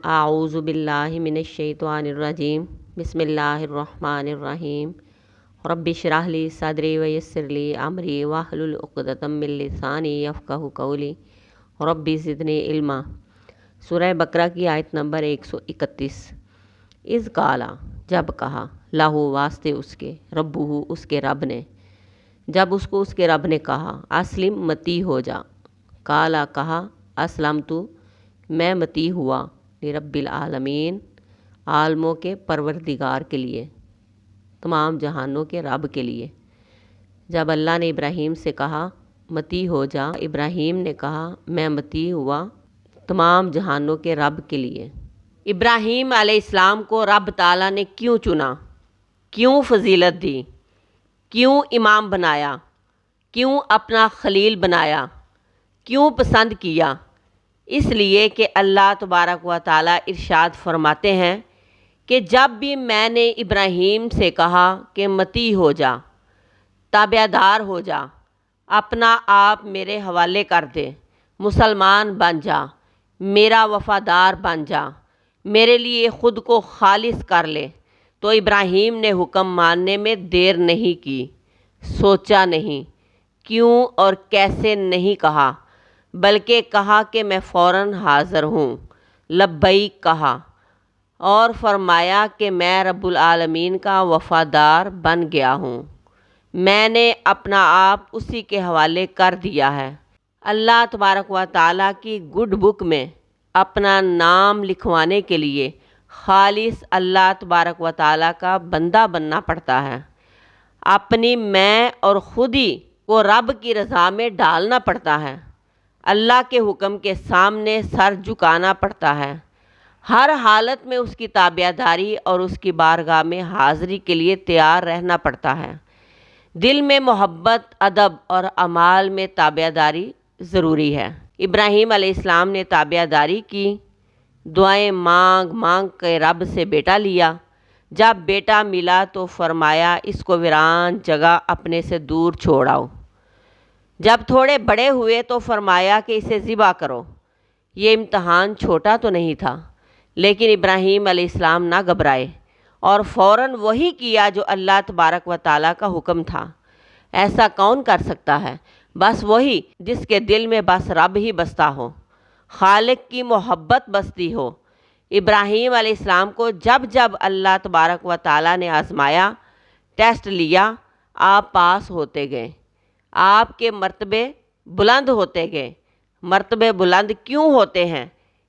اعوذ باللہ من الشیطان الرجیم بسم اللہ الرحمن الرحیم رب اشرح لی صدری ویسر لی امری واحلل عقدۃ من لسانی یفقہوا قولی رب زدنی علما۔ سورہ بقرہ کی آیت نمبر 131۔ اذ قالا، جب کہا، لہو واسطے اس کے، ربہ اس کے رب نے، جب اس کو اس کے رب نے کہا اسلم متی ہو جا، قالا کہا اسلمت میں متی ہوا، رب العالمین عالموں کے پروردگار کے لیے، تمام جہانوں کے رب کے لیے۔ جب اللہ نے ابراہیم سے کہا متی ہو جا، ابراہیم نے کہا میں متی ہوا تمام جہانوں کے رب کے لیے۔ ابراہیم علیہ السلام کو رب تعالیٰ نے کیوں چنا، کیوں فضیلت دی، کیوں امام بنایا، کیوں اپنا خلیل بنایا، کیوں پسند کیا؟ اس لیے کہ اللہ تبارک و تعالیٰ ارشاد فرماتے ہیں کہ جب بھی میں نے ابراہیم سے کہا کہ متی ہو جا، تابع دار ہو جا، اپنا آپ میرے حوالے کر دے، مسلمان بن جا، میرا وفادار بن جا، میرے لیے خود کو خالص کر لے، تو ابراہیم نے حکم ماننے میں دیر نہیں کی، سوچا نہیں، کیوں اور کیسے نہیں کہا، بلکہ کہا کہ میں فوراً حاضر ہوں، لبیک کہا، اور فرمایا کہ میں رب العالمین کا وفادار بن گیا ہوں، میں نے اپنا آپ اسی کے حوالے کر دیا ہے۔ اللہ تبارک و تعالیٰ کی گڈ بک میں اپنا نام لکھوانے کے لیے خالص اللہ تبارک و تعالیٰ کا بندہ بننا پڑتا ہے، اپنی میں اور خودی کو رب کی رضا میں ڈالنا پڑتا ہے، اللہ کے حکم کے سامنے سر جھکانا پڑتا ہے، ہر حالت میں اس کی تابع داری اور اس کی بارگاہ میں حاضری کے لیے تیار رہنا پڑتا ہے۔ دل میں محبت، ادب اور اعمال میں تابع داری ضروری ہے۔ ابراہیم علیہ السلام نے تابع داری کی، دعائیں مانگ مانگ کے رب سے بیٹا لیا۔ جب بیٹا ملا تو فرمایا اس کو ویران جگہ اپنے سے دور چھوڑ آؤ۔ جب تھوڑے بڑے ہوئے تو فرمایا کہ اسے ذبح کرو۔ یہ امتحان چھوٹا تو نہیں تھا، لیکن ابراہیم علیہ السلام نہ گھبرائے اور فوراً وہی کیا جو اللہ تبارک و تعالیٰ کا حکم تھا۔ ایسا کون کر سکتا ہے؟ بس وہی جس کے دل میں بس رب ہی بستا ہو، خالق کی محبت بستی ہو۔ ابراہیم علیہ السلام کو جب جب اللہ تبارک و تعالیٰ نے آزمایا، ٹیسٹ لیا، آپ پاس ہوتے گئے، آپ کے مرتبے بلند ہوتے گئے۔ مرتبے بلند کیوں ہوتے ہیں؟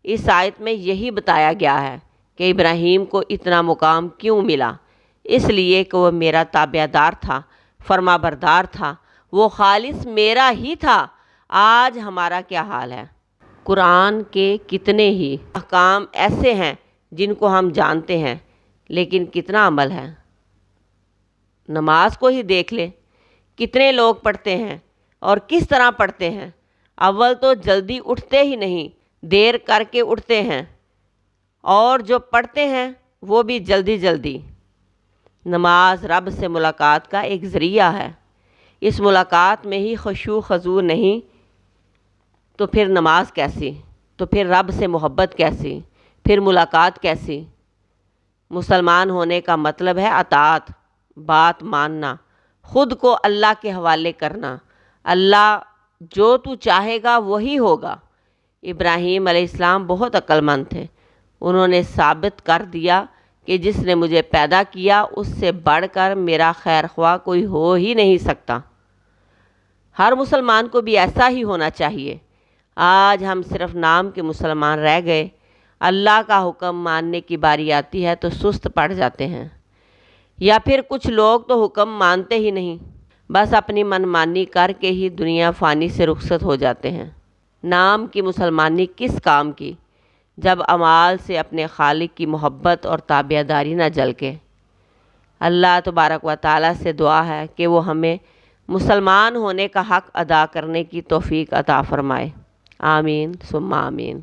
اس آیت میں یہی بتایا گیا ہے کہ ابراہیم کو اتنا مقام کیوں ملا۔ اس لیے کہ وہ میرا تابع دار تھا، فرما بردار تھا، وہ خالص میرا ہی تھا۔ آج ہمارا کیا حال ہے؟ قرآن کے کتنے ہی احکام ایسے ہیں جن کو ہم جانتے ہیں، لیکن کتنا عمل ہے؟ نماز کو ہی دیکھ لیں، کتنے لوگ پڑھتے ہیں اور کس طرح پڑھتے ہیں؟ اول تو جلدی اٹھتے ہی نہیں، دیر کر کے اٹھتے ہیں، اور جو پڑھتے ہیں وہ بھی جلدی جلدی۔ نماز رب سے ملاقات کا ایک ذریعہ ہے، اس ملاقات میں ہی خشوع خضوع نہیں تو پھر نماز کیسی؟ تو پھر رب سے محبت کیسی؟ پھر ملاقات کیسی؟ مسلمان ہونے کا مطلب ہے اطاعت، بات ماننا، خود کو اللہ کے حوالے کرنا۔ اللہ جو تو چاہے گا وہی ہوگا۔ ابراہیم علیہ السلام بہت عقل مند تھے، انہوں نے ثابت کر دیا کہ جس نے مجھے پیدا کیا اس سے بڑھ کر میرا خیر خواہ کوئی ہو ہی نہیں سکتا۔ ہر مسلمان کو بھی ایسا ہی ہونا چاہیے۔ آج ہم صرف نام کے مسلمان رہ گئے، اللہ کا حکم ماننے کی باری آتی ہے تو سست پڑ جاتے ہیں، یا پھر کچھ لوگ تو حکم مانتے ہی نہیں، بس اپنی من مانی کر کے ہی دنیا فانی سے رخصت ہو جاتے ہیں۔ نام کی مسلمانی کس کام کی جب اعمال سے اپنے خالق کی محبت اور تابع داری نہ جھلکے؟ اللہ تبارک و تعالیٰ سے دعا ہے کہ وہ ہمیں مسلمان ہونے کا حق ادا کرنے کی توفیق عطا فرمائے۔ آمین ثم آمین۔